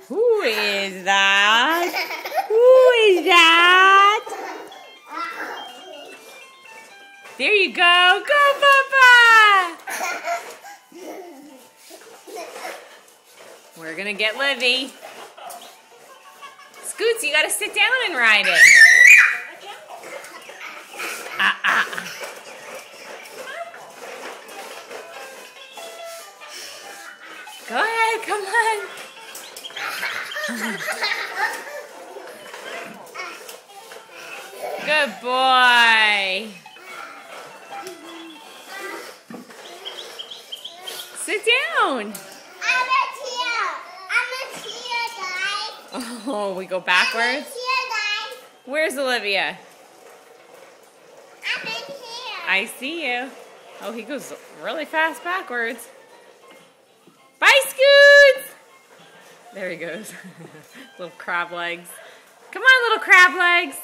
Who is that? Who is that? There you go. Go, Papa! We're gonna get Livy. Scoots, you gotta sit down and ride it. Go ahead, come on. Good boy. Sit down. I'm a tear, guys. Oh, we go backwards? I'm a tear, guys. Where's Olivia? I'm in here. I see you. Oh, he goes really fast backwards. Bye, Scoots! There he goes. Little crab legs. Come on, little crab legs.